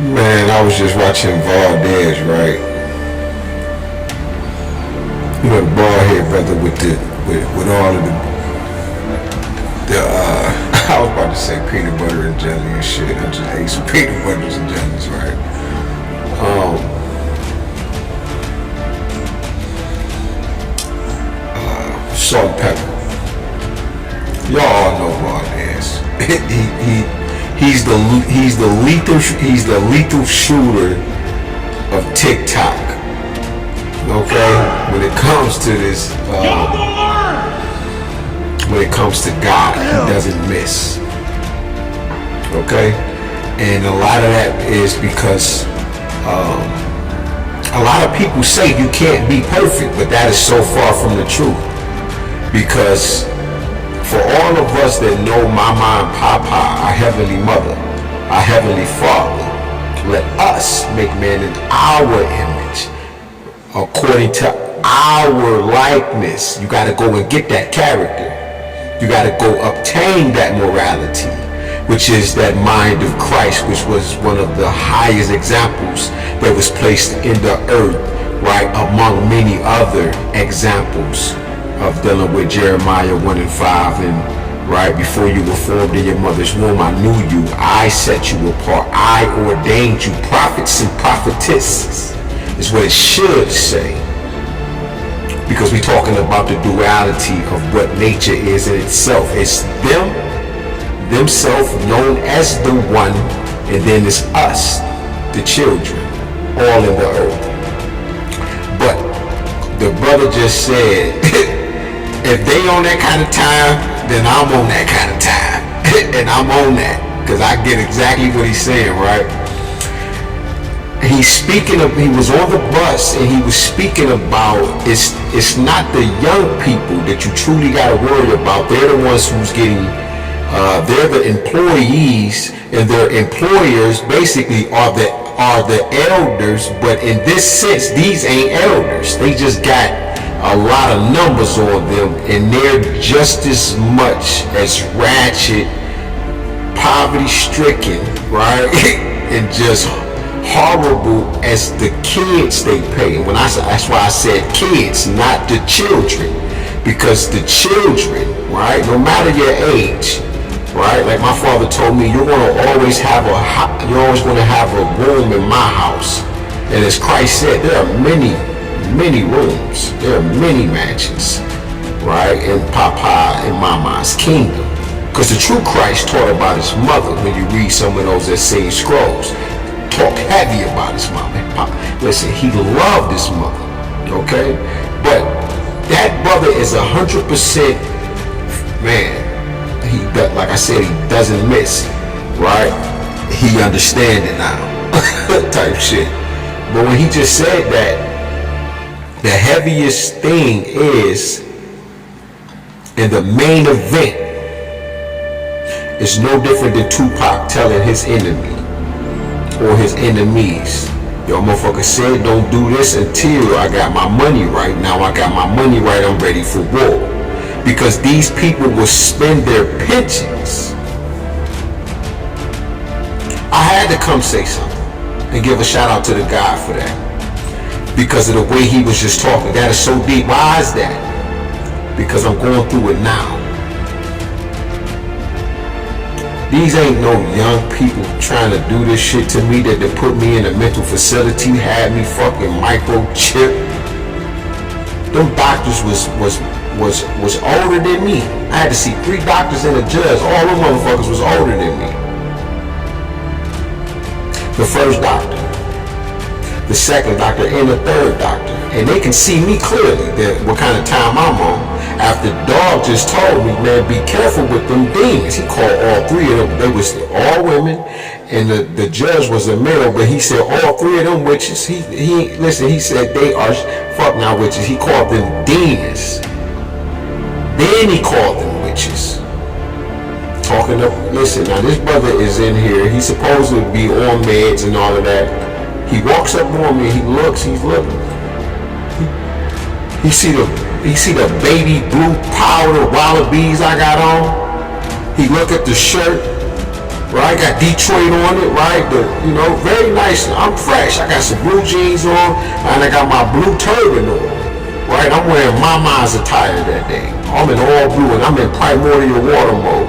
Man, I was just watching Valdez, right? You know the bald head brother with the with all of the I was about to say peanut butter and jelly and shit. I just ate some peanut butters and jellies, right? Um, Salt and pepper. Y'all all know Valdez. He's the lethal shooter of TikTok. Okay, when it comes to this, when it comes to God, he doesn't miss. Okay, and a lot of that is because a lot of people say you can't be perfect, but that is so far from the truth. Because for all of us that know Mama and Papa, our Heavenly Mother, our Heavenly Father, let us make man in our image, according to our likeness. You got to go and get that character. You got to go obtain that morality, which is that mind of Christ, which was one of the highest examples that was placed in the earth, right, among many other examples of dealing with Jeremiah 1 and 5, and right, before you were formed in your mother's womb, I knew you, I set you apart, I ordained you, prophets and prophetesses, is what it should say. Because we're talking about the duality of what nature is in itself. It's themselves known as the one, and then it's us, the children, all in the earth. But the brother just said, if they on that kind of time, then I'm on that kind of time. And I'm on that. Because I get exactly what he's saying, right? He was on the bus and he was speaking about it's not the young people that you truly got to worry about. They're the ones who's getting, they're the employees, and their employers basically are the elders. But in this sense, these ain't elders. They just got a lot of numbers on them, and they're just as much as ratchet, poverty-stricken, right? And just horrible as the kids they pay. And that's why I said kids, not the children, because the children, right, no matter your age, right, like my father told me, you're always going to have a room in my house. And as Christ said, there are many rooms, there are many mansions, right, in Papa and Mama's kingdom. Because the true Christ taught about his mother. When you read some of those that same scrolls, talk heavy about his mama. Listen, he loved his mother, okay? But that brother is 100%, man, like I said, he doesn't miss, right? He understand it now, type shit. But when he just said that, the heaviest thing is, in the main event, it's no different than Tupac telling his enemy or his enemies, yo, motherfucker said don't do this until I got my money right. Now I got my money right, I'm ready for war. Because these people will spend their pensions. I had to come say something and give a shout out to the guy for that. Because of the way he was just talking. That is so deep. Why is that? Because I'm going through it now. These ain't no young people trying to do this shit to me that they put me in a mental facility, had me fucking microchip. Them doctors was older than me. I had to see 3 doctors and a judge. All them motherfuckers was older than me. The first doctor, the second doctor, and the third doctor. And they can see me clearly that what kind of time I'm on. After Dog just told me, man, be careful with them demons. He called all 3 of them. They was all women, and the judge was a male, but he said all 3 of them witches. He said they are fuck now witches. He called them demons. Then he called them witches. Listen, now this brother is in here. He's supposed to be on meds and all of that. He walks up on me, he's looking. He see the baby blue powder wallabies I got on. He look at the shirt. right? Got Detroit on it, right? Very nice. I'm fresh. I got some blue jeans on, and I got my blue turban on, right? I'm wearing Mama's attire that day. I'm in all blue, and I'm in primordial water mode.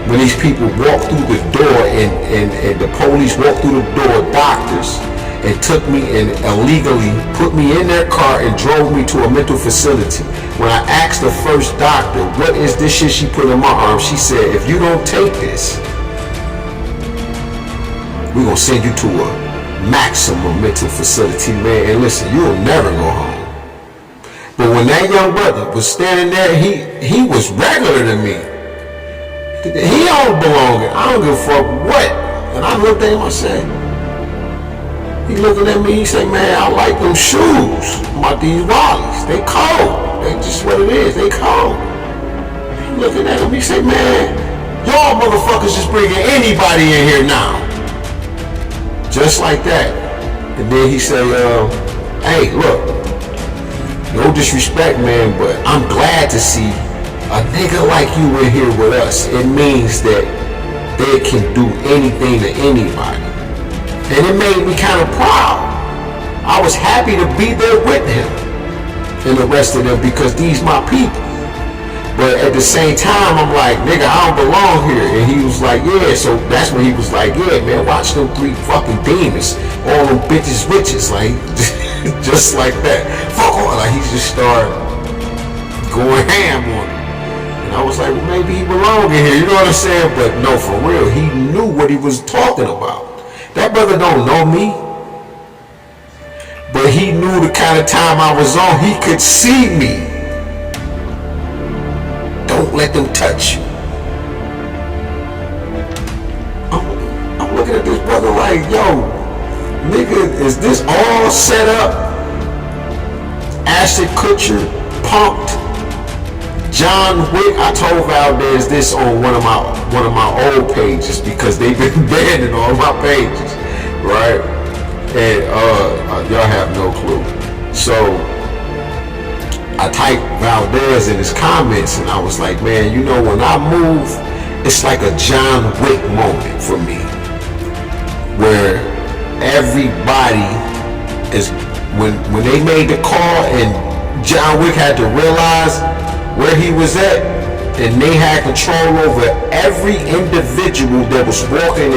When these people walk through the door, and the police walk through the door, doctors, and took me and illegally put me in their car and drove me to a mental facility. When I asked the first doctor, what is this shit she put in my arm? She said, if you don't take this, we're going to send you to a maximum mental facility, man. And listen, you'll never go home. But when that young brother was standing there, he was regular to me. He don't belong. I don't give a fuck what. And I looked at him, I said, he looking at me, he said, man, I like them shoes. These Wallies, they cold. They just what it is, they cold. He looking at him, he said, man, y'all motherfuckers just bringing anybody in here now. Just like that. And then he said, hey, look, no disrespect, man, but I'm glad to see a nigga like you in here with us. It means that they can do anything to anybody. And it made me kind of proud. I was happy to be there with him and the rest of them because these my people. But at the same time, I'm like, nigga, I don't belong here. And he was like, yeah. So that's when he was like, yeah, man, watch them 3 fucking demons. All them bitches witches. Like, just like that. Fuck all. Like, he just started going ham on it. And I was like, well, maybe he belonged in here. You know what I'm saying? But no, for real. He knew what he was talking about. That brother don't know me, but he knew the kind of time I was on. He could see me. Don't let them touch you. I'm looking at this brother like, yo, nigga, is this all set up? Ashton Kutcher, Punk'd, John Wick. I told Valdez this on one of my old pages because they've been banning all my pages, right? And y'all have no clue. So I typed Valdez in his comments, and I was like, man, you know, when I move, it's like a John Wick moment for me, where everybody is when they made the call and John Wick had to realize where he was at, and they had control over every individual that was walking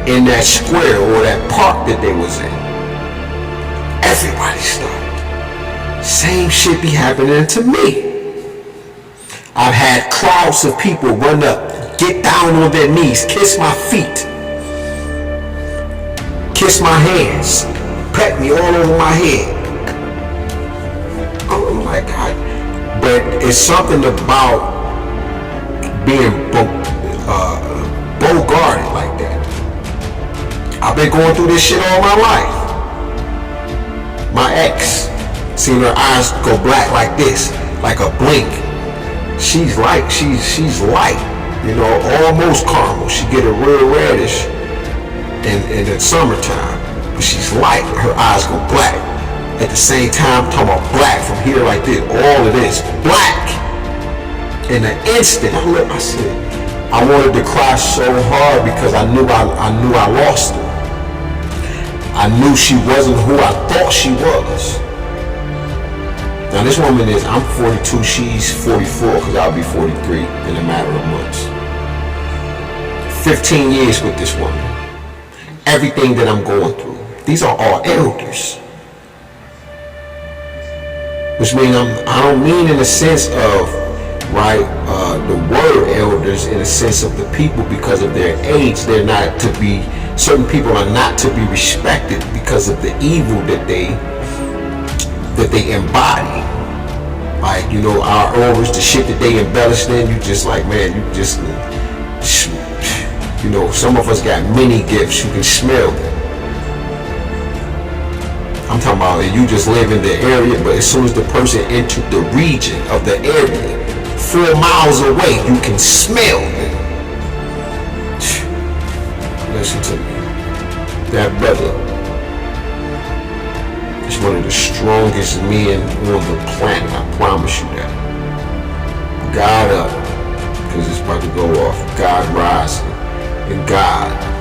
in that square or that park that they was in. Everybody stopped. Same shit be happening to me. I've had crowds of people run up, get down on their knees, kiss my feet, kiss my hands, pet me all over my head. I'm like, God. But it's something about being bogarted like that. I've been going through this shit all my life. My ex, seen her eyes go black like this, like a blink. She's light, you know, almost caramel. She get a real reddish in the summertime, but she's light. Her eyes go black. At the same time, I'm talking about black from here like this. All of this black. In an instant, I said, I wanted to cry so hard because I knew I lost her. I knew she wasn't who I thought she was. Now this woman is, I'm 42, she's 44, because I'll be 43 in a matter of months. 15 years with this woman. Everything that I'm going through. These are all elders. Which means I don't mean in the sense of, right, the word elders in the sense of the people because of their age. They're not to be, certain people are not to be respected because of the evil that they embody. Like, you know, our auras, the shit that they embellished in, you just like, man, you just, you know, some of us got many gifts, you can smell them. I'm talking about you just live in the area, but as soon as the person entered the region of the area, 4 miles away, you can smell them. Listen to me. That brother is one of the strongest men on the planet. I promise you that. God up, because it's about to go off. God rising. and God.